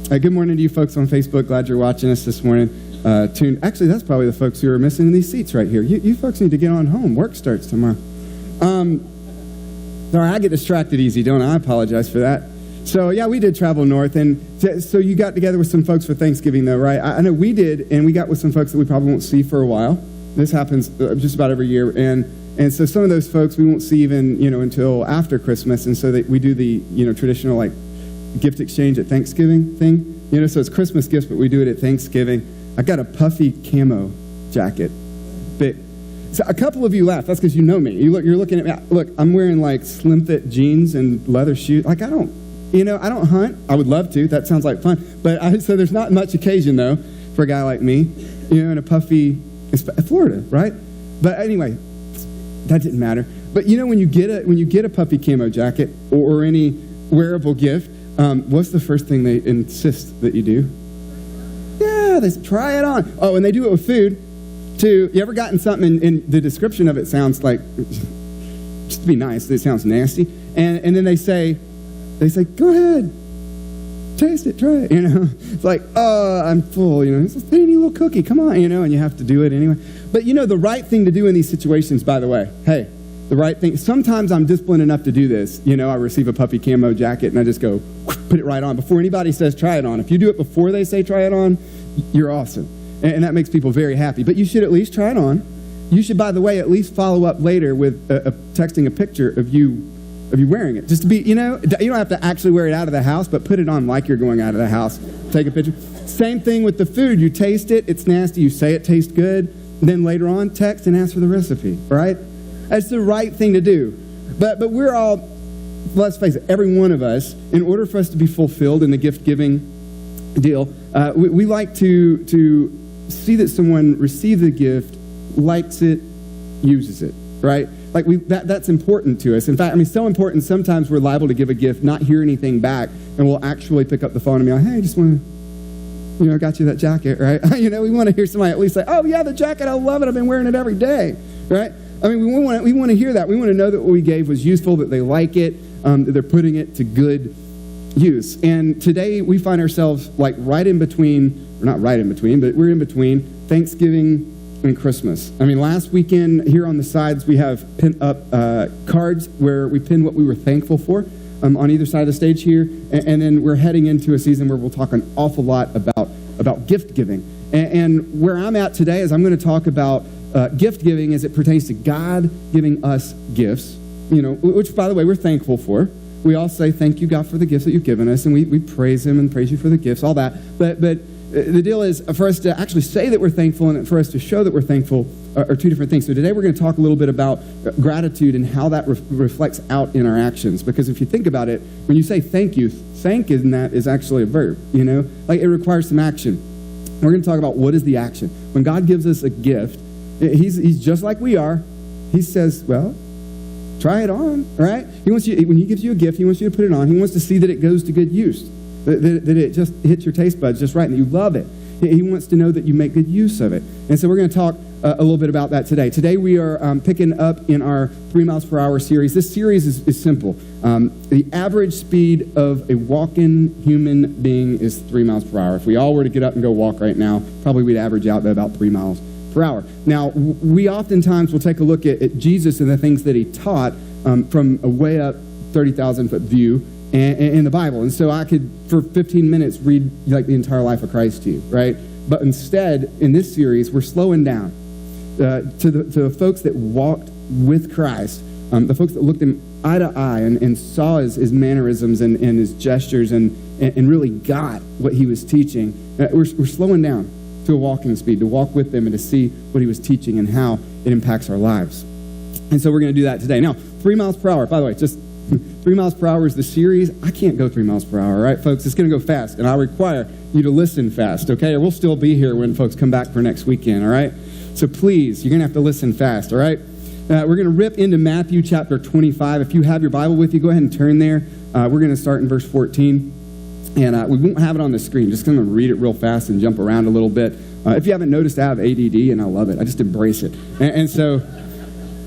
Good morning to you folks on Facebook. Glad you're watching us this morning. Actually, that's probably the folks who are missing in these seats right here. You folks need to get on home. Work starts tomorrow. Sorry, I get distracted easy, don't I? I apologize for that. So, yeah, we did travel north. And so you got together with some folks for Thanksgiving, though, right? I know we did, and we got with some folks that we probably won't see for a while. This happens just about every year. And so some of those folks we won't see even, until after Christmas. And so we do the, traditional, like, gift exchange at Thanksgiving thing. So it's Christmas gifts, but we do it at Thanksgiving. I got a puffy camo jacket. So a couple of you laughed. That's because you know me. You're looking at me. Look, I'm wearing like slim fit jeans and leather shoes. Like I don't hunt. I would love to. That sounds like fun. But so there's not much occasion though for a guy like me, in a puffy, Florida, right? But anyway, that didn't matter. But when you get a puffy camo jacket or any wearable gift, what's the first thing they insist that you do? Yeah, they try it on. Oh, and they do it with food. You ever gotten something and the description of it sounds like, just to be nice, it sounds nasty. And then they say, go ahead, taste it, try it, It's like, oh, I'm full, It's a tiny little cookie, come on, and you have to do it anyway. But the right thing to do in these situations, by the way, hey, the right thing, sometimes I'm disciplined enough to do this. I receive a puffy camo jacket and I just go, put it right on before anybody says try it on. If you do it before they say try it on, you're awesome. And that makes people very happy. But you should at least try it on. You should, by the way, at least follow up later with texting a picture of you wearing it. Just to be, you don't have to actually wear it out of the house, but put it on like you're going out of the house. Take a picture. Same thing with the food. You taste it, it's nasty. You say it tastes good. And then later on, text and ask for the recipe, right? That's the right thing to do. But we're all, let's face it, every one of us, in order for us to be fulfilled in the gift-giving deal, we like to see that someone receives the gift, likes it, uses it, right? Like that's important to us. In fact, so important, sometimes we're liable to give a gift, not hear anything back, and we'll actually pick up the phone and be like, hey, I just want to, I got you that jacket, right? We want to hear somebody at least say, oh, yeah, the jacket, I love it. I've been wearing it every day, right? We want to hear that. We want to know that what we gave was useful, that they like it, that they're putting it to good use. And today we find ourselves like right in between, or not right in between, but we're in between Thanksgiving and Christmas. Last weekend here on the sides we have pinned up cards where we pin what we were thankful for on either side of the stage here. And then we're heading into a season where we'll talk an awful lot about gift giving. And where I'm at today is I'm going to talk about gift giving as it pertains to God giving us gifts, which, by the way, we're thankful for. We all say, thank you, God, for the gifts that you've given us, and we praise him and praise you for the gifts, all that. But the deal is, for us to actually say that we're thankful and for us to show that we're thankful are two different things. So today we're going to talk a little bit about gratitude and how that reflects out in our actions. Because if you think about it, when you say thank you, thank in that is actually a verb, Like it requires some action. We're going to talk about what is the action. When God gives us a gift, he's just like we are. He says, well, try it on, right? He wants you, when he gives you a gift, he wants you to put it on. He wants to see that it goes to good use, that it just hits your taste buds just right, and that you love it. He wants to know that you make good use of it. And so we're going to talk a little bit about that today. Today we are picking up in our 3 miles per hour series. This series is simple. The average speed of a walking human being is 3 miles per hour. If we all were to get up and go walk right now, probably we'd average out to about 3 miles per hour. Now, we oftentimes will take a look at Jesus and the things that he taught from a way up 30,000-foot view in the Bible. And so I could, for 15 minutes, read like the entire life of Christ to you, right? But instead, in this series, we're slowing down to the folks that walked with Christ, the folks that looked him eye to eye and saw his mannerisms and his gestures and really got what he was teaching. We're slowing down to a walking speed, to walk with them and to see what he was teaching and how it impacts our lives. And so we're going to do that today. Now, 3 miles per hour, by the way, just 3 miles per hour is the series. I can't go 3 miles per hour, right, folks? It's going to go fast, and I require you to listen fast, okay? Or we'll still be here when folks come back for next weekend, all right? So please, you're going to have to listen fast, all right? We're going to rip into Matthew chapter 25. If you have your Bible with you, go ahead and turn there. We're going to start in verse 14. And we won't have it on the screen. Just going to read it real fast and jump around a little bit. If you haven't noticed, I have ADD, and I love it. I just embrace it. And so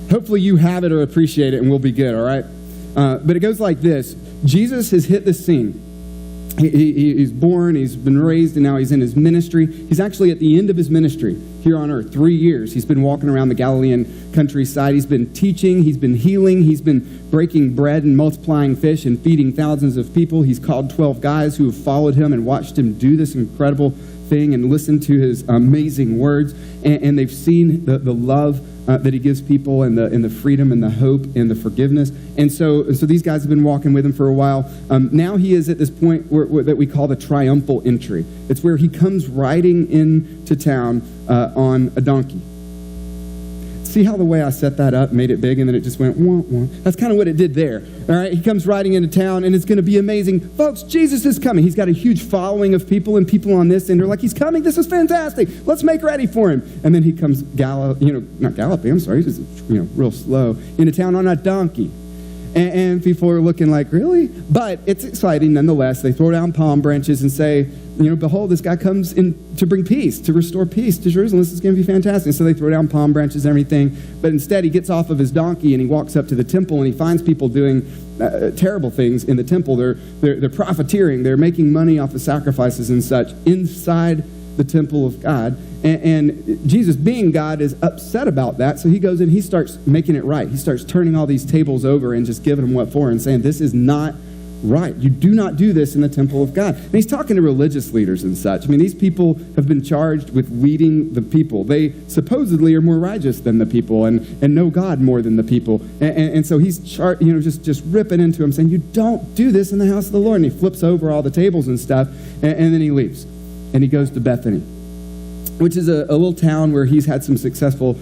hopefully you have it or appreciate it, and we'll be good, all right? But it goes like this. Jesus has hit the scene. He's born, he's been raised, and now he's in his ministry. He's actually at the end of his ministry here on earth. 3 years. He's been walking around the Galilean countryside. He's been teaching, he's been healing, he's been breaking bread and multiplying fish and feeding thousands of people. He's called 12 guys who have followed him and watched him do this incredible thing and listened to his amazing words. And they've seen the love that he gives people, and the freedom and the hope and the forgiveness. And so these guys have been walking with him for a while. Now he is at this point that we call the triumphal entry. It's where he comes riding into town on a donkey. See how the way I set that up made it big, and then it just went, wah, wah. That's kind of what it did there. All right, he comes riding into town, and it's going to be amazing. Folks, Jesus is coming. He's got a huge following of people, and people on this end are like, he's coming. This is fantastic. Let's make ready for him. And then he comes not galloping. I'm sorry, he's just real slow into town on a donkey. And people are looking like, really? But it's exciting nonetheless. They throw down palm branches and say, behold, this guy comes in to bring peace, to restore peace to Jerusalem. This is going to be fantastic. So they throw down palm branches and everything. But instead, he gets off of his donkey and he walks up to the temple, and he finds people doing terrible things in the temple. They're profiteering. They're making money off of sacrifices and such inside the temple of God. And Jesus, being God, is upset about that. So he goes in, he starts making it right. He starts turning all these tables over and just giving them what for, and saying, this is not right. You do not do this in the temple of God. And he's talking to religious leaders and such. I mean, these people have been charged with leading the people. They supposedly are more righteous than the people and know God more than the people. And so he's just ripping into them, saying, you don't do this in the house of the Lord. And he flips over all the tables and stuff, and then he leaves. And he goes to Bethany, which is a little town where he's had some successful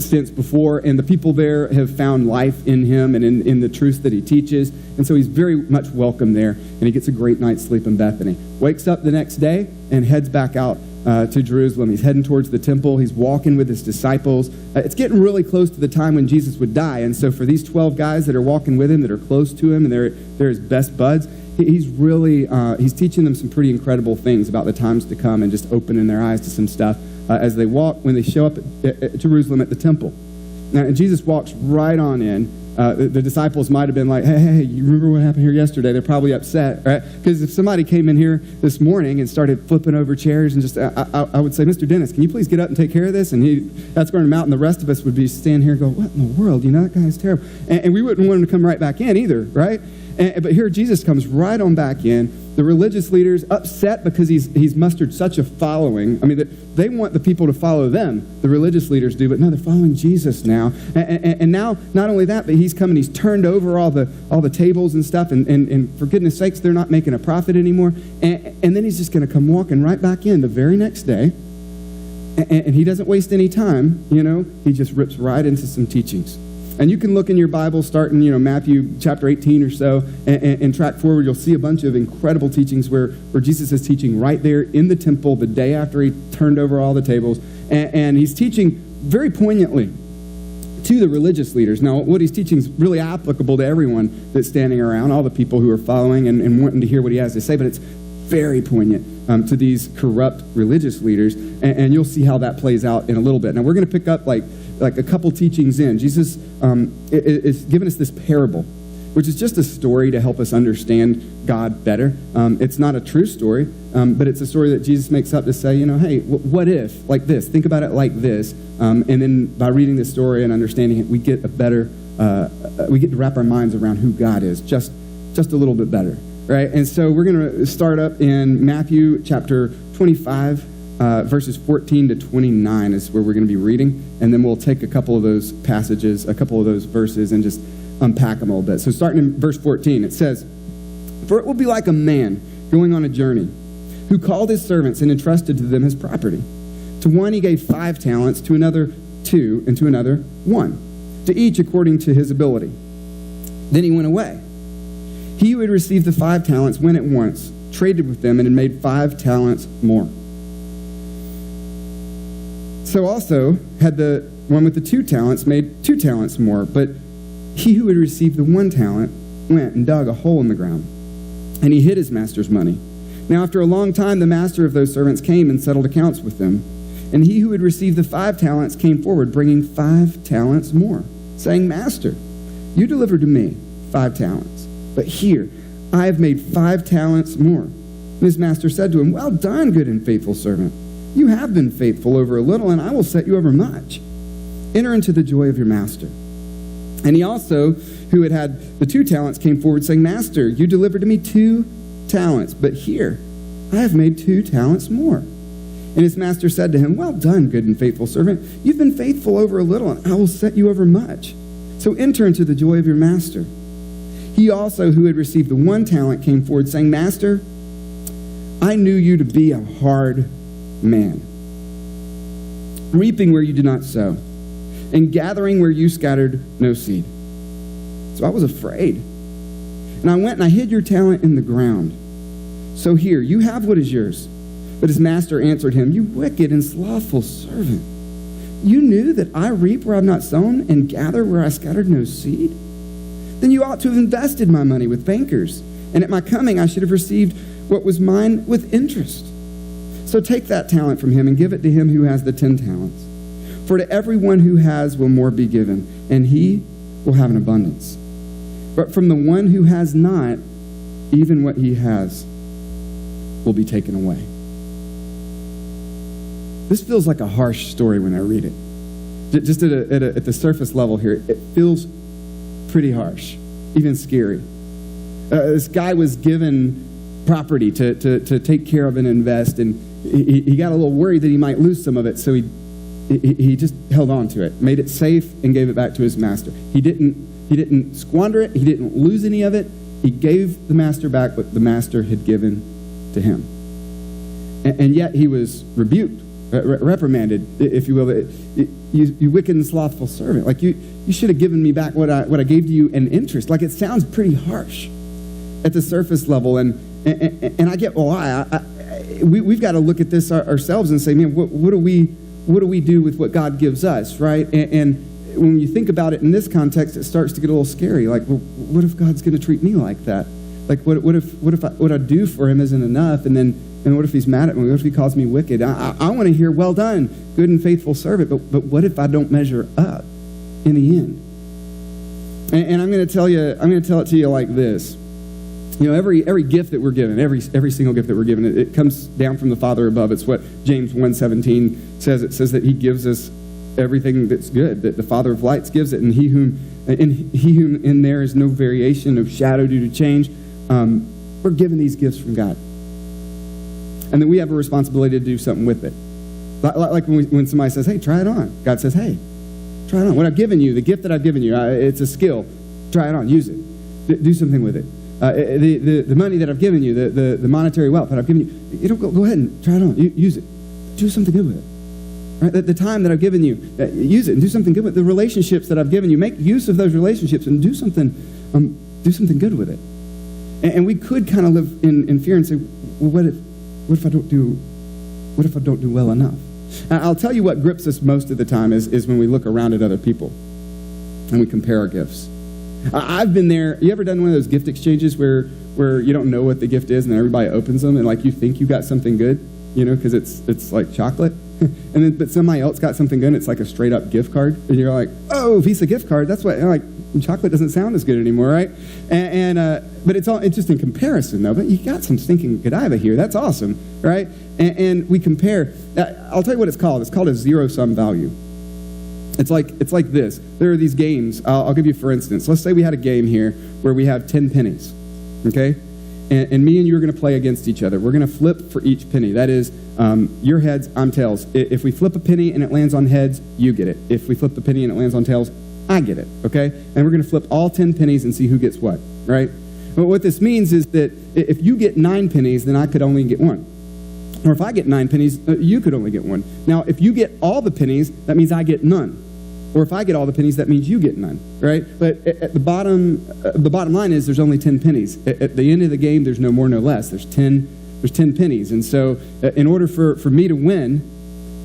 stints before, and the people there have found life in him and in the truths that he teaches, and so he's very much welcome there, and he gets a great night's sleep in Bethany. Wakes up the next day and heads back out to Jerusalem. He's heading towards the temple. He's walking with his disciples. It's getting really close to the time when Jesus would die, and so for these 12 guys that are walking with him, that are close to him, and they're his best buds, he's really, he's teaching them some pretty incredible things about the times to come and just opening their eyes to some stuff as they walk, when they show up at Jerusalem at the temple. Now, Jesus walks right on in. The disciples might have been like, hey, you remember what happened here yesterday? They're probably upset, right? Because if somebody came in here this morning and started flipping over chairs and just, I would say, Mr. Dennis, can you please get up and take care of this? And that's going him out, and the rest of us would be standing here and go, what in the world? That guy's terrible. And we wouldn't want him to come right back in either, right? But here Jesus comes right on back in. The religious leaders upset because he's mustered such a following. I mean, they want the people to follow them. The religious leaders do, but no, they're following Jesus now. And now, not only that, but he's come and he's turned over all the tables and stuff. And for goodness sakes, they're not making a profit anymore. And then he's just going to come walking right back in the very next day. And he doesn't waste any time. He just rips right into some teachings. And you can look in your Bible, starting, Matthew chapter 18 or so, and track forward. You'll see a bunch of incredible teachings where Jesus is teaching right there in the temple the day after he turned over all the tables. And he's teaching very poignantly to the religious leaders. Now, what he's teaching is really applicable to everyone that's standing around, all the people who are following and wanting to hear what he has to say, but it's very poignant to these corrupt religious leaders. And you'll see how that plays out in a little bit. Now, we're going to pick up like a couple teachings in. Jesus is giving us this parable, which is just a story to help us understand God better. It's not a true story, but it's a story that Jesus makes up to say, hey, what if, like this? Think about it like this. And then by reading this story and understanding it, we get we get to wrap our minds around who God is just a little bit better, right? And so we're going to start up in Matthew chapter 25, verses 14 to 29 is where we're going to be reading, and then we'll take a couple of those passages, a couple of those verses, and just unpack them a little bit. So starting in verse 14, it says, "For it will be like a man going on a journey, who called his servants and entrusted to them his property. To one he gave 5 talents, to another 2, and to another 1, to each according to his ability. Then he went away. He who had received the 5 talents went at once, traded with them, and had made 5 talents more. So also had the one with the 2 talents made 2 talents more. But he who had received the 1 talent went and dug a hole in the ground, and he hid his master's money. Now after a long time the master of those servants came and settled accounts with them. And he who had received the 5 talents came forward, bringing 5 talents more, saying, Master, you delivered to me 5 talents. But here, I have made 5 talents more. And his master said to him, well done, good and faithful servant. You have been faithful over a little, and I will set you over much. Enter into the joy of your master. And he also, who had had the 2 talents, came forward saying, Master, you delivered to me 2 talents, but here I have made 2 talents more. And his master said to him, well done, good and faithful servant. You've been faithful over a little, and I will set you over much. So enter into the joy of your master. He also, who had received the 1 talent, came forward saying, Master, I knew you to be a hard man, reaping where you did not sow, and gathering where you scattered no seed. So I was afraid. And I went and I hid your talent in the ground. So here, you have what is yours. But his master answered him, you wicked and slothful servant. You knew that I reap where I have not sown and gather where I scattered no seed? Then you ought to have invested my money with bankers, and at my coming I should have received what was mine with interest. So take that talent from him and give it to him who has the 10 talents. For to everyone who has will more be given, and he will have an abundance. But from the one who has not, even what he has will be taken away. This feels like a harsh story when I read it. Just at the surface level here, it feels pretty harsh, even scary. This guy was given property to take care of and invest, and he got a little worried that he might lose some of it, so he just held on to it, made it safe, and gave it back to his master. He didn't squander it. He didn't lose any of it. He gave the master back what the master had given to him. And yet he was rebuked, reprimanded, if you will. You wicked and slothful servant. Like you should have given me back what I gave to you in interest. Like it sounds pretty harsh at the surface level, and I get why. We've got to look at this ourselves and say, man, what do we do with what God gives us, right? And when you think about it in this context, it starts to get a little scary. Like, well, what if God's going to treat me like that? Like, what if what I do for him isn't enough? And what if he's mad at me? What if he calls me wicked? I want to hear, well done, good and faithful servant. But what if I don't measure up in the end? And I'm going to tell it to you like this. You know, every gift that we're given, every single gift that we're given, it comes down from the Father above. It's what James 1:17 says. It says that he gives us everything that's good, that the Father of lights gives it, and he whom in there is no variation of shadow due to change. We're given these gifts from God. And then we have a responsibility to do something with it. Like when somebody says, hey, try it on. God says, hey, try it on. What I've given you, the gift that I've given you, it's a skill. Try it on. Use it. Do something with it. The money that I've given you, the monetary wealth that I've given you, go ahead and try it on. Use it. Do something good with it. Right? The time that I've given you, use it and do something good with it. The relationships that I've given you, make use of those relationships and do something good with it. And we could kind of live in fear and say, well, what if I don't do well enough? I'll tell you what grips us most of the time is when we look around at other people and we compare our gifts. I've been there. You ever done one of those gift exchanges where you don't know what the gift is and then everybody opens them and like you think you got something good, you know, because it's like chocolate, but somebody else got something good and it's like a straight up gift card and you're like, oh, Visa gift card. That's what, like, chocolate doesn't sound as good anymore, right? But it's all interesting comparison though. But you got some stinking Godiva here. That's awesome, right? And we compare. I'll tell you what it's called. It's called a zero-sum value. It's like this. There are these games. I'll give you for instance. Let's say we had a game here where we have 10 pennies, okay? And me and you are going to play against each other. We're going to flip for each penny. That is, your heads, I'm tails. If we flip a penny and it lands on heads, you get it. If we flip the penny and it lands on tails, I get it, okay? And we're going to flip all 10 pennies and see who gets what, right? But what this means is that if you get 9 pennies, then I could only get 1. Or if I get 9 pennies, you could only get 1. Now, if you get all the pennies, that means I get none. Or if I get all the pennies, that means you get none, right? But at the bottom line is there's only 10 pennies. At the end of the game, there's no more, no less. There's 10 pennies. And so in order for me to win,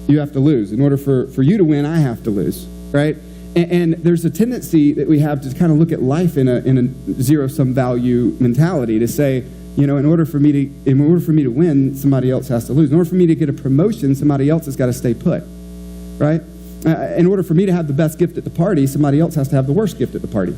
you have to lose. In order for you to win, I have to lose, right? And there's a tendency that we have to kind of look at life in a zero-sum value mentality to say, you know, in order for me to win, somebody else has to lose. In order for me to get a promotion, somebody else has got to stay put, right? In order for me to have the best gift at the party, somebody else has to have the worst gift at the party.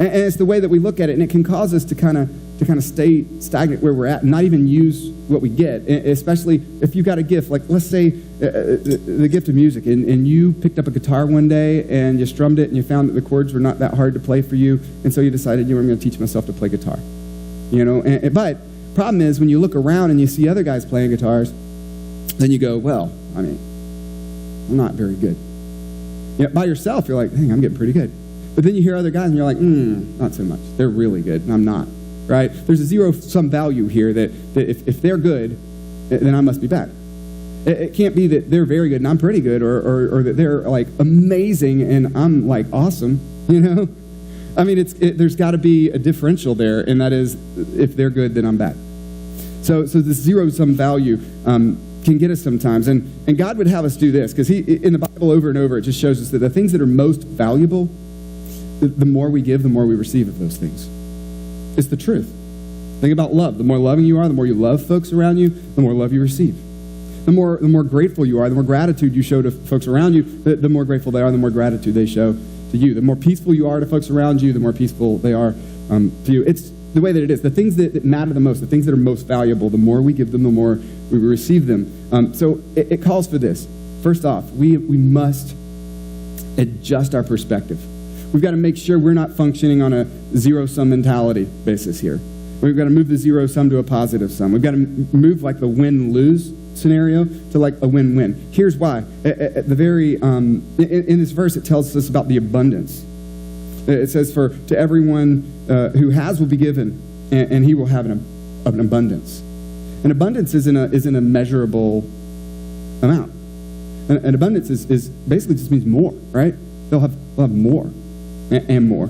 And it's the way that we look at it, and it can cause us to kind of stay stagnant where we're at and not even use what we get, especially if you've got a gift. Like, let's say the gift of music, and you picked up a guitar one day and you strummed it and you found that the chords were not that hard to play for you, and so you decided, I'm going to teach myself to play guitar. But problem is, when you look around and you see other guys playing guitars, then you go, well, I'm not very good. By yourself, you're like, dang, I'm getting pretty good. But then you hear other guys and you're like, not so much. They're really good, and I'm not. Right? There's a zero-sum value here that if they're good, then I must be bad. It can't be that they're very good and I'm pretty good, or that they're like amazing and I'm like awesome. There's got to be a differential there, and that is, if they're good, then I'm bad. So this zero-sum value can get us sometimes, and God would have us do this, because in the Bible over and over it just shows us that the things that are most valuable, the more we give, the more we receive of those things. It's the truth. Think about love. The more loving you are, the more you love folks around you, the more love you receive. The more grateful you are, the more gratitude you show to folks around you, the more grateful they are, the more gratitude they show to you. The more peaceful you are to folks around you, the more peaceful they are to you. It's the way that it is. The things that matter the most, the things that are most valuable, the more we give them, the more we receive them. So it calls for this. First off, we must adjust our perspective. We've got to make sure we're not functioning on a zero-sum mentality basis here. We've got to move the zero-sum to a positive sum. We've got to move like the win-lose scenario to like a win-win. Here's why. At the very in this verse, it tells us about the abundance. It says, "For to everyone who has will be given, and he will have an abundance." An abundance isn't a measurable amount. An abundance is basically just means more, right? They'll have more. And more,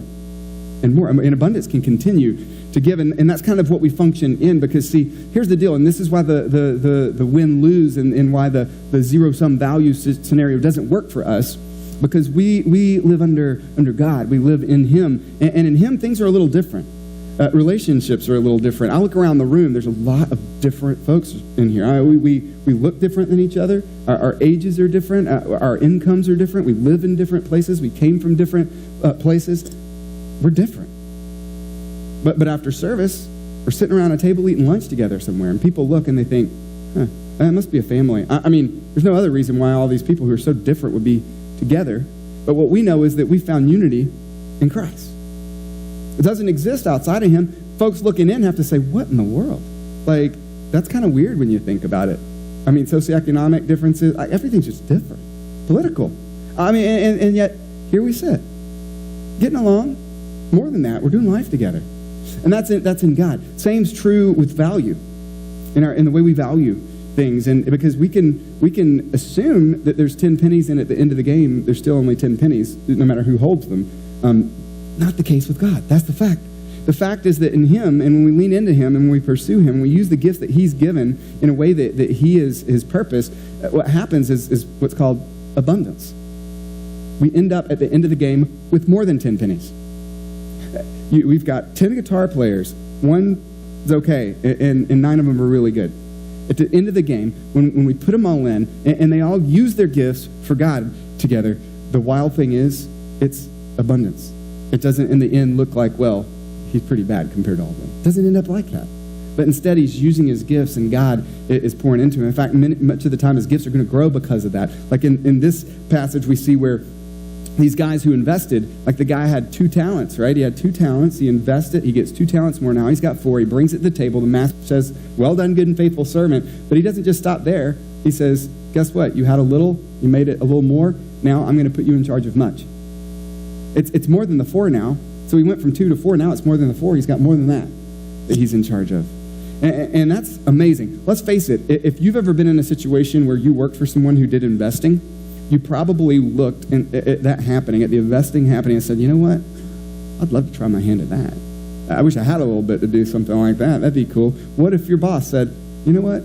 and more. And abundance can continue to give, and that's kind of what we function in, because, see, here's the deal, and this is why the win-lose and why the zero-sum value scenario doesn't work for us, because we live under God. We live in Him, and in Him, things are a little different. Relationships are a little different. I look around the room, there's a lot of different folks in here. We look different than each other. Our ages are different. Our incomes are different. We live in different places. We came from different places. We're different. But after service, we're sitting around a table eating lunch together somewhere, and people look and they think, that must be a family. There's no other reason why all these people who are so different would be together. But what we know is that we found unity in Christ. It doesn't exist outside of Him. Folks looking in have to say, what in the world? Like, that's kind of weird when you think about it. Socioeconomic differences, everything's just different. Political. And yet, here we sit, getting along. More than that, we're doing life together. And that's in God. Same's true with value, in the way we value things. And because we can assume that there's 10 pennies, and at the end of the game, there's still only 10 pennies, no matter who holds them. Not the case with God. That's the fact. The fact is that in Him, and when we lean into Him and when we pursue Him, we use the gifts that He's given in a way that He is His purpose, what happens is what's called abundance. We end up at the end of the game with more than 10 pennies. We've got 10 guitar players. One's okay, and 9 of them are really good. At the end of the game, when we put them all in, and they all use their gifts for God together, the wild thing is, it's abundance. It doesn't, in the end, look like, well, he's pretty bad compared to all of them. It doesn't end up like that. But instead, he's using his gifts, and God is pouring into him. In fact, much of the time, his gifts are going to grow because of that. Like in this passage, we see where these guys who invested, like the guy had 2 talents, right? He had 2 talents. He invested. He gets 2 talents more now. He's got 4. He brings it to the table. The master says, well done, good and faithful servant. But he doesn't just stop there. He says, guess what? You had a little. You made it a little more. Now I'm going to put you in charge of much. It's more than the 4 now. So he went from 2 to 4. Now it's more than the 4. He's got more than that he's in charge of. And that's amazing. Let's face it. If you've ever been in a situation where you worked for someone who did investing, you probably looked at that happening, at the investing happening, and said, you know what? I'd love to try my hand at that. I wish I had a little bit to do something like that. That'd be cool. What if your boss said, you know what?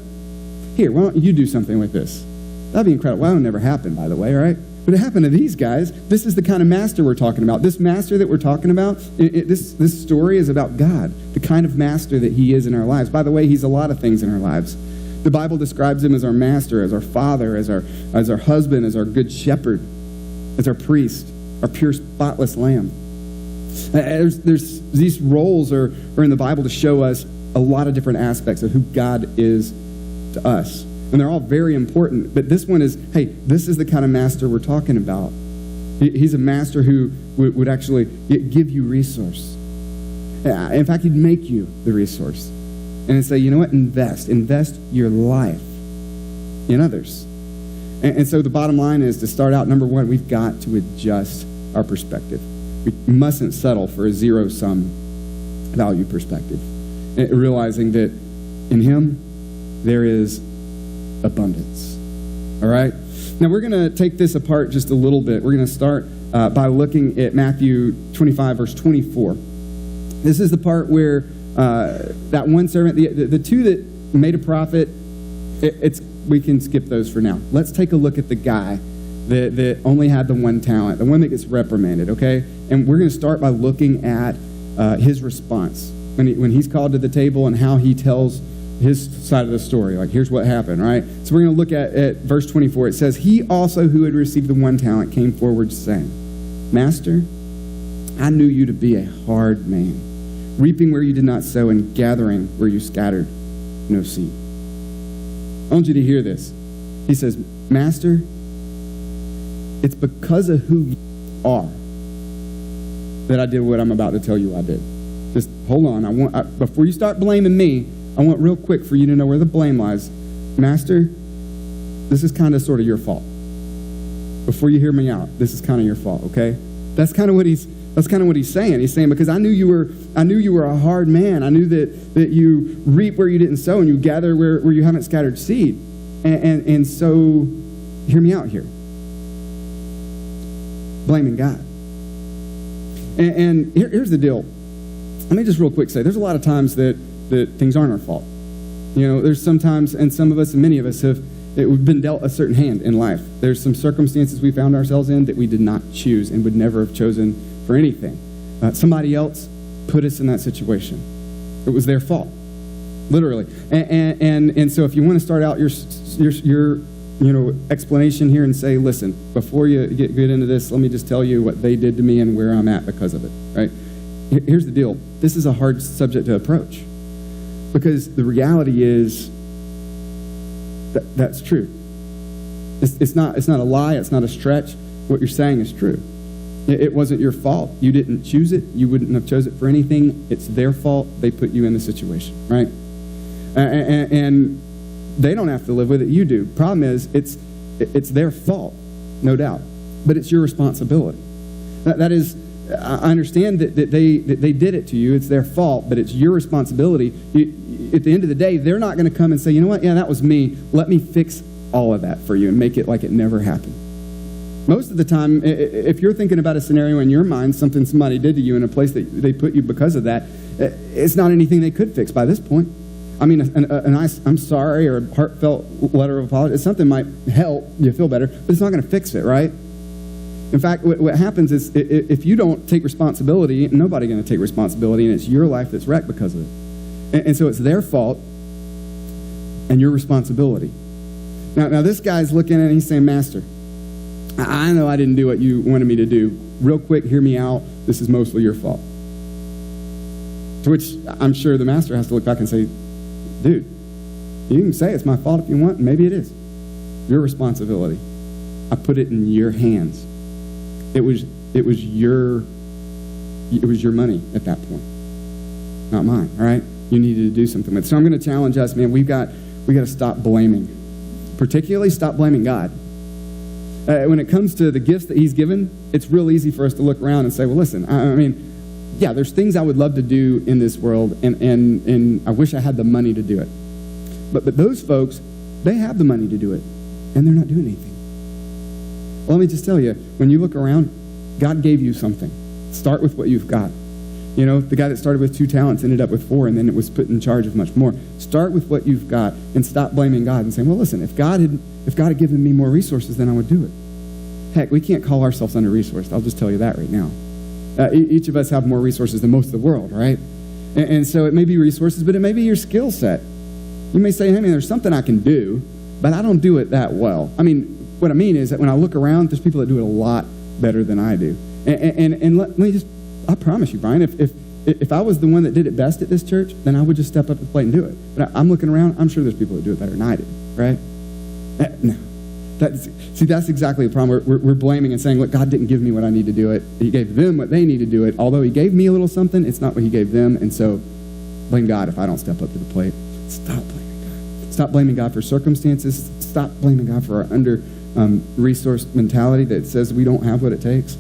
Here, why don't you do something with this? That'd be incredible. Well, that would never happen, by the way, right? But it happened to these guys. This is the kind of master we're talking about. This master that we're talking about, this story is about God, the kind of master that he is in our lives. By the way, he's a lot of things in our lives. The Bible describes him as our master, as our father, as our husband, as our good shepherd, as our priest, our pure, spotless lamb. There's these roles are in the Bible to show us a lot of different aspects of who God is to us. And they're all very important. But this one is, hey, this is the kind of master we're talking about. He's a master who would actually give you resource. In fact, he'd make you the resource. And say, you know what, invest your life in others. And so the bottom line is, to start out, number one, we've got to adjust our perspective. We mustn't settle for a zero-sum value perspective. And realizing that in him, there is abundance. All right? Now, we're going to take this apart just a little bit. We're going to start by looking at Matthew 25, verse 24. This is the part where that one servant, the two that made a profit, we can skip those for now. Let's take a look at the guy that only had the one talent, the one that gets reprimanded, okay? And we're going to start by looking at his response when he's called to the table and how he tells his side of the story. Like, here's what happened, right? So we're going to look at verse 24. It says, he also who had received the one talent came forward saying, Master, I knew you to be a hard man, reaping where you did not sow and gathering where you scattered no seed. I want you to hear this. He says, Master, it's because of who you are that I did what I'm about to tell you I did. Just hold on. Before you start blaming me, I want real quick for you to know where the blame lies. Master, this is kind of sort of your fault. Before you hear me out, this is kind of your fault, okay? That's kind of what he's saying. He's saying, because I knew you were a hard man. I knew that you reap where you didn't sow and you gather where you haven't scattered seed. And so, hear me out here. Blaming God. And here's the deal. Let me just real quick say, there's a lot of times that things aren't our fault. You know, there's sometimes, and some of us and many of us we've been dealt a certain hand in life. There's some circumstances we found ourselves in that we did not choose and would never have chosen for anything. Somebody else put us in that situation. It was their fault, literally. And so if you want to start out your explanation here and say, listen, before you get into this, let me just tell you what they did to me and where I'm at because of it, right? Here's the deal. This is a hard subject to approach because the reality is that's true. It's not a lie. It's not a stretch. What you're saying is true. It wasn't your fault. You didn't choose it. You wouldn't have chose it for anything. It's their fault. They put you in the situation, right? And they don't have to live with it. You do. Problem is, it's their fault, no doubt, but it's your responsibility. That is, I understand that they did it to you. It's their fault, but it's your responsibility. At the end of the day, they're not going to come and say, you know what? Yeah, that was me. Let me fix all of that for you and make it like it never happened. Most of the time, if you're thinking about a scenario in your mind, something somebody did to you in a place that they put you because of that, it's not anything they could fix by this point. I mean, a nice I'm sorry or a heartfelt letter of apology, something might help you feel better, but it's not going to fix it, right? In fact, what happens is if you don't take responsibility, nobody's going to take responsibility, and it's your life that's wrecked because of it. And so it's their fault and your responsibility. Now this guy's looking at it and he's saying, Master, I know I didn't do what you wanted me to do. Real quick, hear me out. This is mostly your fault. To which I'm sure the master has to look back and say, dude, you can say it's my fault if you want. Maybe it is. Your responsibility. I put it in your hands. It was your money at that point, not mine. All right, you needed to do something with it. So I'm going to challenge us, man. We got to stop blaming, particularly stop blaming God. When it comes to the gifts that He's given, it's real easy for us to look around and say, well, listen, I mean, yeah, there's things I would love to do in this world, and I wish I had the money to do it. But those folks, they have the money to do it, and they're not doing anything. Well, let me just tell you, when you look around, God gave you something. Start with what you've got. You know, the guy that started with 2 talents ended up with 4, and then it was put in charge of much more. Start with what you've got and stop blaming God and saying, well, listen, if God had given me more resources, then I would do it. Heck, we can't call ourselves under-resourced. I'll just tell you that right now. Each of us have more resources than most of the world, right? And so it may be resources, but it may be your skill set. You may say, hey, man, there's something I can do, but I don't do it that well. I mean, what I mean is that when I look around, there's people that do it a lot better than I do. And let me just, I promise you, Brian, if I was the one that did it best at this church, then I would just step up to the plate and do it. But I'm looking around, I'm sure there's people that do it better than I do, right? No. That's exactly the problem. We're blaming and saying, look, God didn't give me what I need to do it. He gave them what they need to do it. Although he gave me a little something, it's not what he gave them. And so blame God if I don't step up to the plate. Stop blaming God. Stop blaming God for circumstances. Stop blaming God for our under-resourced mentality that says we don't have what it takes.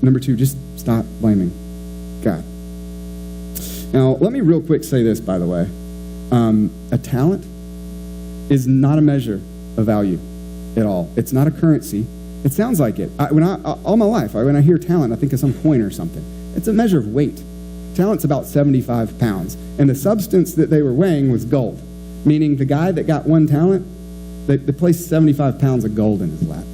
Number two, just stop blaming God. Now, let me real quick say this, by the way. A talent is not a measure of value at all. It's not a currency. It sounds like it. All my life, when I hear talent, I think of some coin or something. It's a measure of weight. Talent's about 75 pounds. And the substance that they were weighing was gold, meaning the guy that got one talent, they placed 75 pounds of gold in his lap.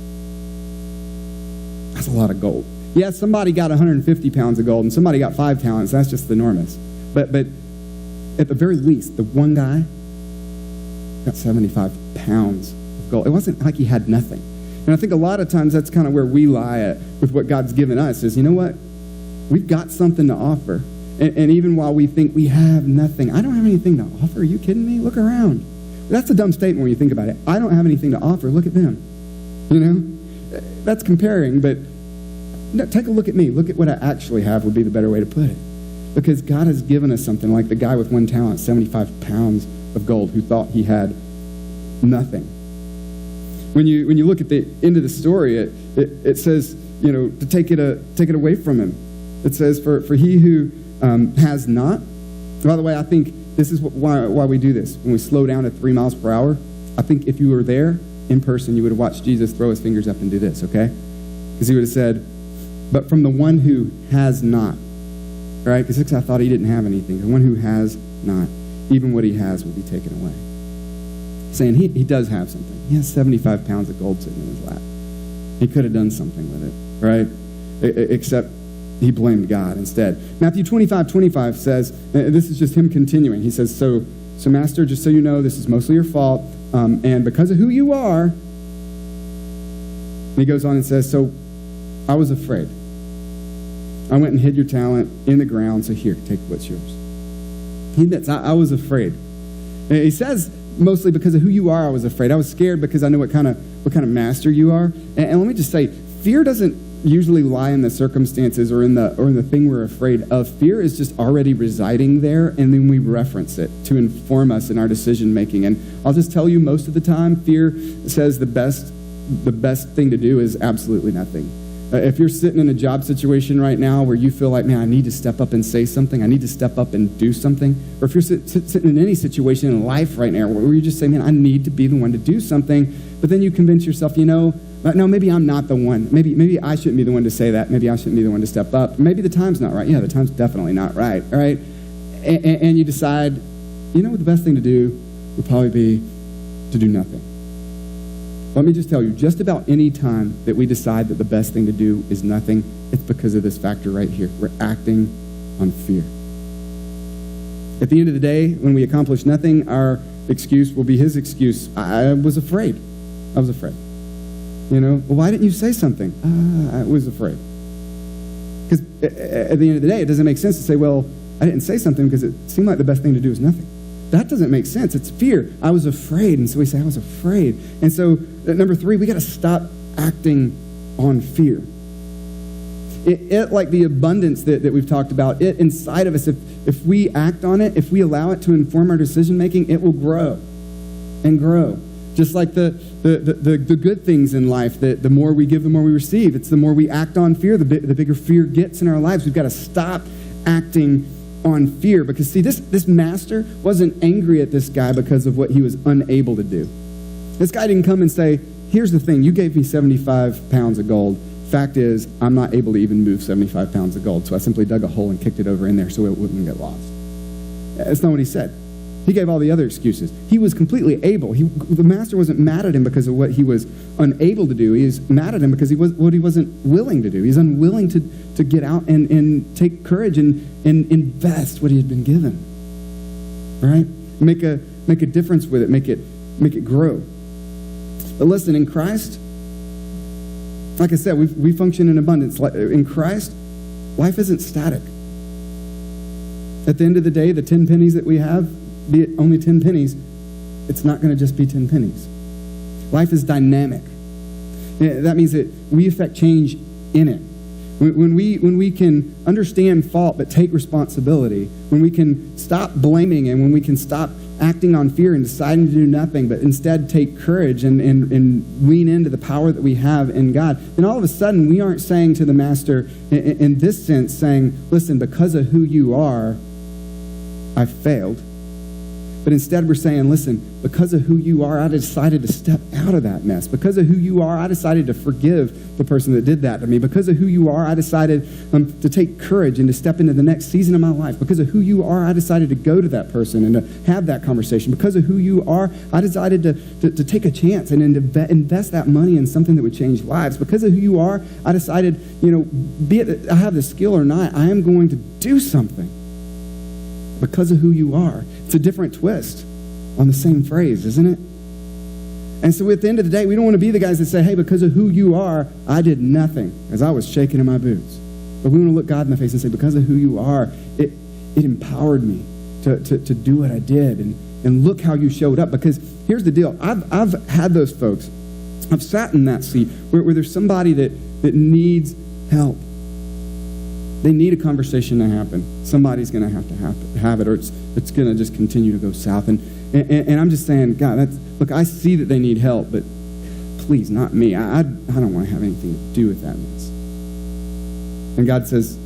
That's a lot of gold. Yeah, somebody got 150 pounds of gold and somebody got 5 talents. That's just enormous. But at the very least, the one guy got 75 pounds of gold. It wasn't like he had nothing. And I think a lot of times that's kind of where we lie with what God's given us is, you know what? We've got something to offer. And even while we think we have nothing, I don't have anything to offer. Are you kidding me? Look around. That's a dumb statement when you think about it. I don't have anything to offer. Look at them. You know? That's comparing, but no, take a look at me. Look at what I actually have would be the better way to put it. Because God has given us something like the guy with one talent, 75 pounds of gold, who thought he had nothing. When you look at the end of the story, it says, you know, to take it away from him. It says, for he who has not. By the way, I think this is why we do this. When we slow down at 3 miles per hour, I think if you were there in person, you would have watched Jesus throw his fingers up and do this, okay? Because he would have said, but from the one who has not, right? Because I thought he didn't have anything. The one who has not, even what he has will be taken away. Saying he does have something. He has 75 pounds of gold sitting in his lap. He could have done something with it, right? Except he blamed God instead. Matthew 25:25 says, this is just him continuing. He says, so Master, just so you know, this is mostly your fault, and because of who you are, and he goes on and says, so I was afraid. I went and hid your talent in the ground, so here, take what's yours. He admits, I was afraid. And he says, mostly because of who you are, I was afraid. I was scared because I know what kind of master you are. And let me just say, fear doesn't usually lie in the circumstances or in the thing we're afraid of. Fear is just already residing there, and then we reference it to inform us in our decision making. And I'll just tell you, most of the time, fear says the best thing to do is absolutely nothing. If you're sitting in a job situation right now where you feel like, man, I need to step up and say something, I need to step up and do something, or if you're sitting in any situation in life right now where you just say, man, I need to be the one to do something, but then you convince yourself, no, maybe I'm not the one. Maybe I shouldn't be the one to say that. Maybe I shouldn't be the one to step up. Maybe the time's not right. Yeah, the time's definitely not right, all right? And you decide, the best thing to do would probably be to do nothing. Let me just tell you, just about any time that we decide that the best thing to do is nothing, it's because of this factor right here. We're acting on fear. At the end of the day, when we accomplish nothing, our excuse will be his excuse. I was afraid. Well, why didn't you say something? I was afraid. Because at the end of the day, it doesn't make sense to say, well, I didn't say something because it seemed like the best thing to do is nothing. That doesn't make sense. It's fear. I was afraid. And so we say, I was afraid. And so, number 3, we got to stop acting on fear. It like the abundance that we've talked about, it inside of us, if we act on it, if we allow it to inform our decision-making, it will grow and grow. Just like the good things in life, that the more we give, the more we receive. It's the more we act on fear, the bigger fear gets in our lives. We've got to stop acting on fear, because see, this master wasn't angry at this guy because of what he was unable to do. This guy didn't come and say, here's the thing, you gave me 75 pounds of gold. Fact is, I'm not able to even move 75 pounds of gold, so I simply dug a hole and kicked it over in there so it wouldn't get lost. That's not what he said. He gave all the other excuses. He was completely able. The master wasn't mad at him because of what he was unable to do. He was mad at him because he wasn't willing to do. He's unwilling to get out and take courage and invest what he had been given. All right? Make a difference with it. Make it grow. But listen, in Christ, like I said, we function in abundance. In Christ, Life isn't static. At the end of the day, the 10 pennies that we have, be it only 10 pennies, it's not going to just be 10 pennies. Life is dynamic. That means that we affect change in it. When we can understand fault but take responsibility, when we can stop blaming and when we can stop acting on fear and deciding to do nothing but instead take courage and lean into the power that we have in God, then all of a sudden we aren't saying to the master in this sense, saying, listen, because of who you are, I failed. But instead we're saying, listen, because of who you are, I decided to step out of that mess. Because of who you are, I decided to forgive the person that did that to me. Because of who you are, I decided to take courage and to step into the next season of my life. Because of who you are, I decided to go to that person and to have that conversation. Because of who you are, I decided to take a chance and invest that money in something that would change lives. Because of who you are, I decided, be it that I have the skill or not, I am going to do something. Because of who you are. It's a different twist on the same phrase, isn't it? And so at the end of the day, we don't want to be the guys that say, hey, because of who you are, I did nothing as I was shaking in my boots. But we want to look God in the face and say, because of who you are, it empowered me to do what I did. And look how you showed up. Because here's the deal. I've had those folks. I've sat in that seat where there's somebody that needs help. They need a conversation to happen. Somebody's going to have it, or it's going to just continue to go south. And I'm just saying, God, look, I see that they need help, but please, not me. I don't want to have anything to do with that mess. And God says,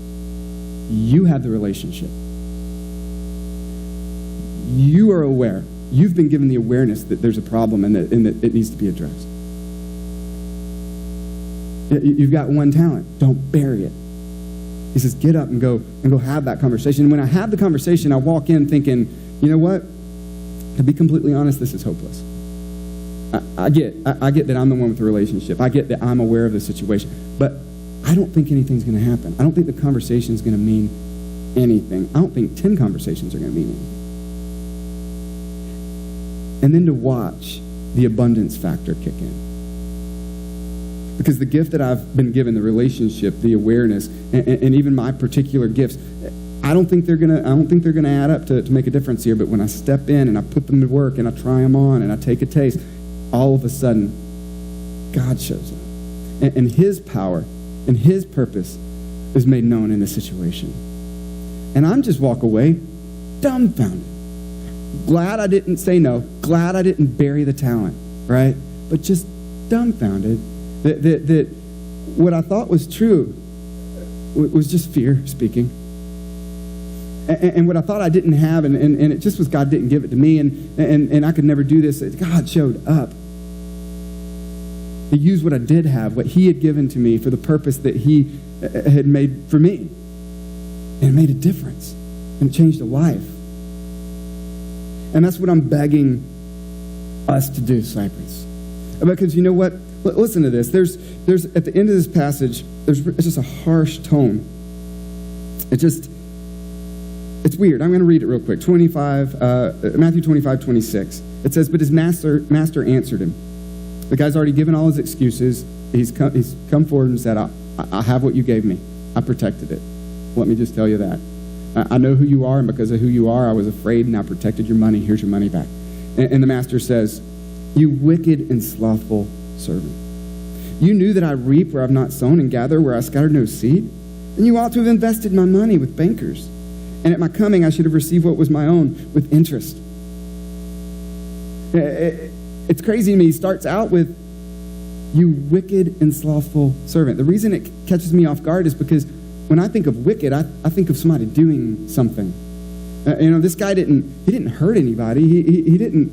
you have the relationship. You are aware. You've been given the awareness that there's a problem and that it needs to be addressed. You've got one talent. Don't bury it. He says, get up and go have that conversation. And when I have the conversation, I walk in thinking, you know what? To be completely honest, this is hopeless. I get that I'm the one with the relationship. I get that I'm aware of the situation. But I don't think anything's going to happen. I don't think the conversation is going to mean anything. I don't think 10 conversations are going to mean anything. And then to watch the abundance factor kick in. Because the gift that I've been given, the relationship, the awareness, and even my particular gifts, I don't think they're gonna add up to make a difference here. But when I step in and I put them to work and I try them on and I take a taste, all of a sudden, God shows up, and His power and His purpose is made known in the situation. And I'm just walk away, dumbfounded, glad I didn't say no, glad I didn't bury the talent, right? But just dumbfounded. That what I thought was true was just fear speaking. And what I thought I didn't have, and it just was God didn't give it to me, and I could never do this. God showed up. He used what I did have, what He had given to me for the purpose that He had made for me. And it made a difference. And it changed a life. And that's what I'm begging us to do, Cypress. Because you know what? Listen to this. There's at the end of this passage, it's just a harsh tone. It's weird. I'm going to read it real quick. Matthew 25:26. It says, but his master answered him. The guy's already given all his excuses. He's come forward and said, I have what you gave me. I protected it. Let me just tell you that. I know who you are, and because of who you are, I was afraid, and I protected your money. Here's your money back. And the master says, you wicked and slothful servant. You knew that I reap where I've not sown and gather where I scattered no seed? And you ought to have invested my money with bankers. And at my coming, I should have received what was my own with interest. It's crazy to me. He starts out with, you wicked and slothful servant. The reason it catches me off guard is because when I think of wicked, I think of somebody doing something. This guy didn't hurt anybody. He didn't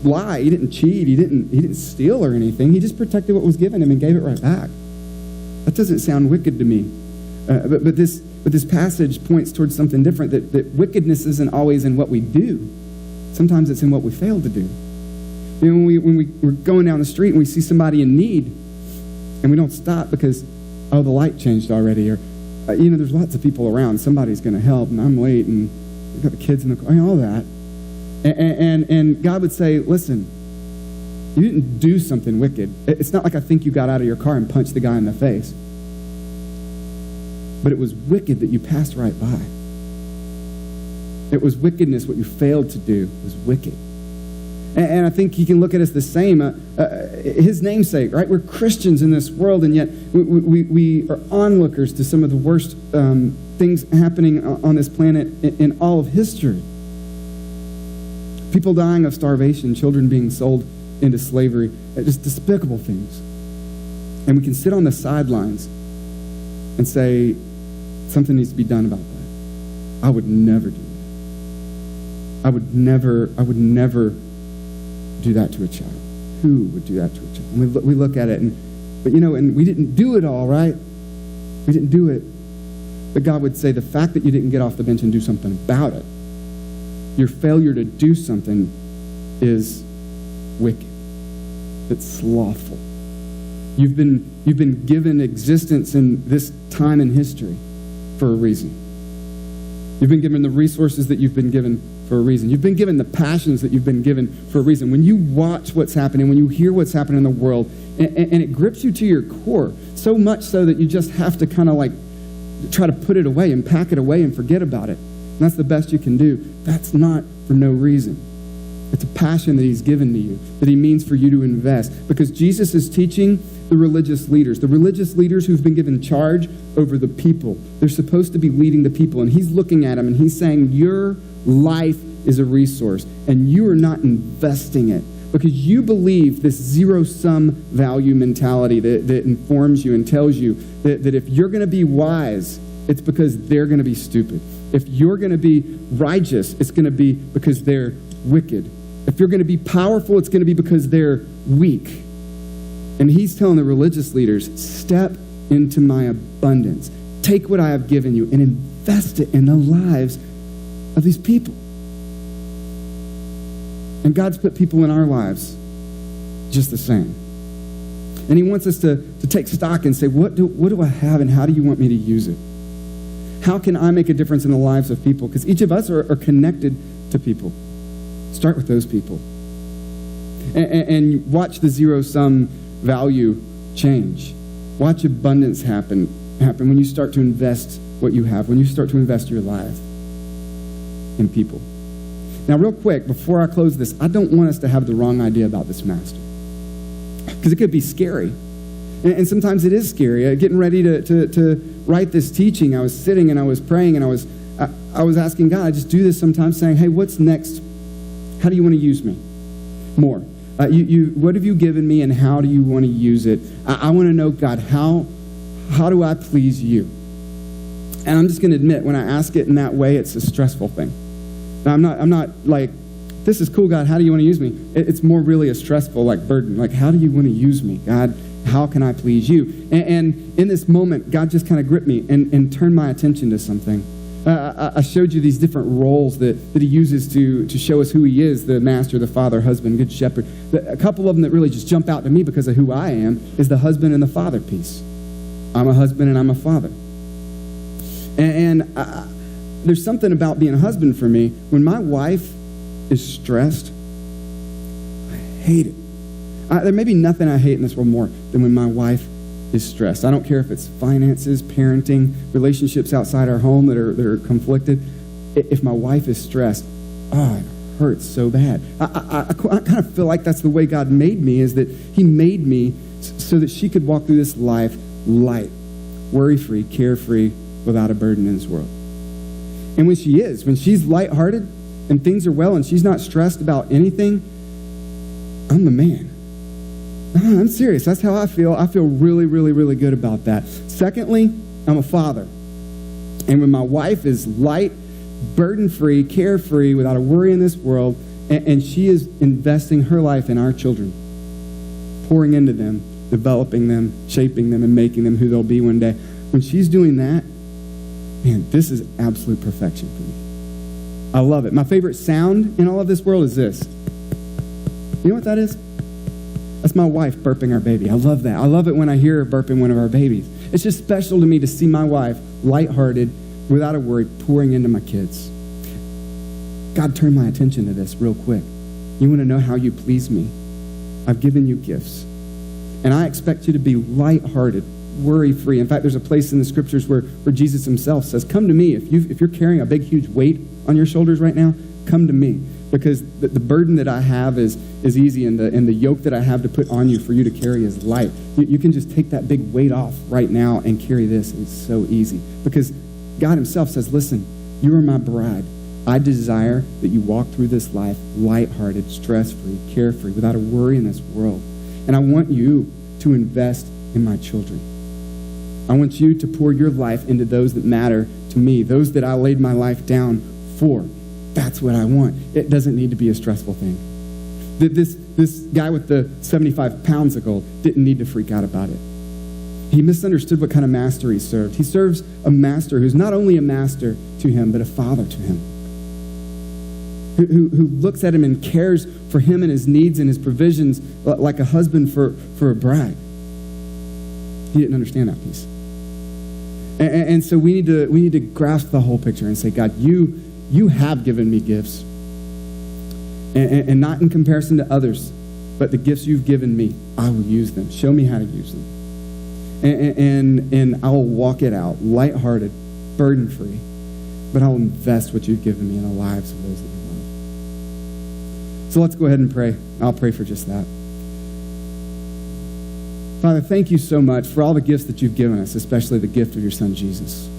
lie. He didn't cheat. He didn't steal or anything. He just protected what was given him and gave it right back. That doesn't sound wicked to me. But this passage points towards something different, that wickedness isn't always in what we do. Sometimes it's in what we fail to do. When we're going down the street and we see somebody in need and we don't stop because, the light changed already, or, there's lots of people around. Somebody's going to help, and I'm late, and we've got the kids in the car, all that. And God would say, listen, you didn't do something wicked. It's not like I think you got out of your car and punched the guy in the face. but it was wicked that you passed right by. It was wickedness. What you failed to do was wicked. And I think he can look at us the same. His namesake, right? We're Christians in this world, and yet we are onlookers to some of the worst things happening on this planet in all of history. People dying of starvation, children being sold into slavery, just despicable things. And we can sit on the sidelines and say, something needs to be done about that. I would never do that. I would never do that to a child. Who would do that to a child? And we look at it, and we didn't do it all, right? We didn't do it. But God would say, the fact that you didn't get off the bench and do something about it, your failure to do something is wicked. It's slothful. You've been given existence in this time in history for a reason. You've been given the resources that you've been given for a reason. You've been given the passions that you've been given for a reason. When you watch what's happening, when you hear what's happening in the world, and it grips you to your core, so much so that you just have to kind of like try to put it away and pack it away and forget about it. And that's the best you can do. That's not for no reason. It's a passion that he's given to you, that he means for you to invest. Because Jesus is teaching the religious leaders who've been given charge over the people. They're supposed to be leading the people. And he's looking at them and he's saying, your life is a resource and you are not investing it because you believe this zero-sum value mentality that informs you and tells you that if you're going to be wise, it's because they're going to be stupid. If you're going to be righteous, it's going to be because they're wicked. If you're going to be powerful, it's going to be because they're weak. And he's telling the religious leaders, step into my abundance. Take what I have given you and invest it in the lives of these people. And God's put people in our lives just the same. And he wants us to take stock and say, what do I have and how do you want me to use it? How can I make a difference in the lives of people? Because each of us are connected to people. Start with those people. And watch the zero-sum value change. Watch abundance happen when you start to invest what you have, when you start to invest your life in people. Now, real quick, before I close this, I don't want us to have the wrong idea about this master. Because it could be scary. And sometimes it is scary. Getting ready to write this teaching, I was sitting and I was praying and I was asking God, I just do this sometimes, saying, hey, what's next? How do you want to use me more? What have you given me and how do you want to use it? I want to know, God, how do I please you? And I'm just going to admit, when I ask it in that way, it's a stressful thing. Now, I'm not like, this is cool, God, how do you want to use me? It's more really a stressful burden. Like, how do you want to use me? God, how can I please you? And in this moment, God just kind of gripped me and turned my attention to something. I showed you these different roles that he uses to show us who he is, the master, the father, husband, good shepherd. A couple of them that really just jump out to me because of who I am is the husband and the father piece. I'm a husband and I'm a father. And there's something about being a husband for me. When my wife is stressed, I hate it. There may be nothing I hate in this world more than when my wife is stressed. I don't care if it's finances, parenting, relationships outside our home that are conflicted. If my wife is stressed, it hurts so bad. I kind of feel like that's the way God made me, is that he made me so that she could walk through this life light, worry-free, carefree, without a burden in this world. And when she's lighthearted and things are well and she's not stressed about anything, I'm the man. I'm serious. That's how I feel. I feel really, really, really good about that. Secondly, I'm a father. And when my wife is light, burden-free, carefree, without a worry in this world, and she is investing her life in our children, pouring into them, developing them, shaping them, and making them who they'll be one day. When she's doing that, man, this is absolute perfection for me. I love it. My favorite sound in all of this world is this. You know what that is? That's my wife burping our baby. I love that. I love it when I hear her burping one of our babies. It's just special to me to see my wife, lighthearted, without a worry, pouring into my kids. God turned my attention to this real quick. You want to know how you please me? I've given you gifts. And I expect you to be lighthearted worry-free. In fact, there's a place in the scriptures where Jesus himself says, come to me. If you're carrying a big, huge weight on your shoulders right now, come to me. Because the burden that I have is easy, and the yoke that I have to put on you for you to carry is light. You can just take that big weight off right now and carry this. And it's so easy. Because God himself says, listen, you are my bride. I desire that you walk through this life lighthearted, stress-free, carefree, without a worry in this world. And I want you to invest in my children. I want you to pour your life into those that matter to me, those that I laid my life down for. That's what I want. It doesn't need to be a stressful thing. This guy with the 75 pounds of gold didn't need to freak out about it. He misunderstood what kind of master he served. He serves a master who's not only a master to him, but a father to him, who looks at him and cares for him and his needs and his provisions like a husband for a bride. He didn't understand that piece. And so we need to grasp the whole picture and say, God, you have given me gifts, and not in comparison to others, but the gifts you've given me, I will use them. Show me how to use them. And I will walk it out, lighthearted, burden-free, but I'll invest what you've given me in the lives of those that you love. So let's go ahead and pray. I'll pray for just that. Father, thank you so much for all the gifts that you've given us, especially the gift of your son, Jesus.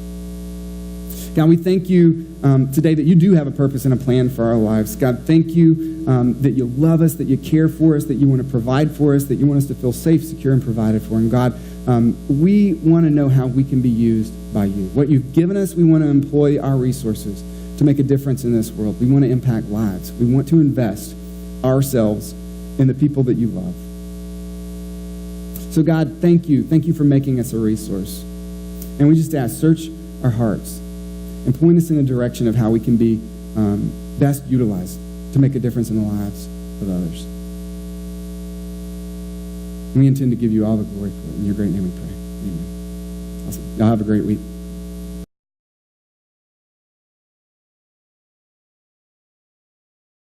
God, we thank you today that you do have a purpose and a plan for our lives. God, thank you that you love us, that you care for us, that you want to provide for us, that you want us to feel safe, secure, and provided for. And God, we want to know how we can be used by you. What you've given us, we want to employ our resources to make a difference in this world. We want to impact lives. We want to invest ourselves in the people that you love. So God, thank you. Thank you for making us a resource. And we just ask, search our hearts and point us in a direction of how we can be best utilized to make a difference in the lives of others. We intend to give you all the glory for it. In your great name we pray. Amen. Awesome. Y'all have a great week.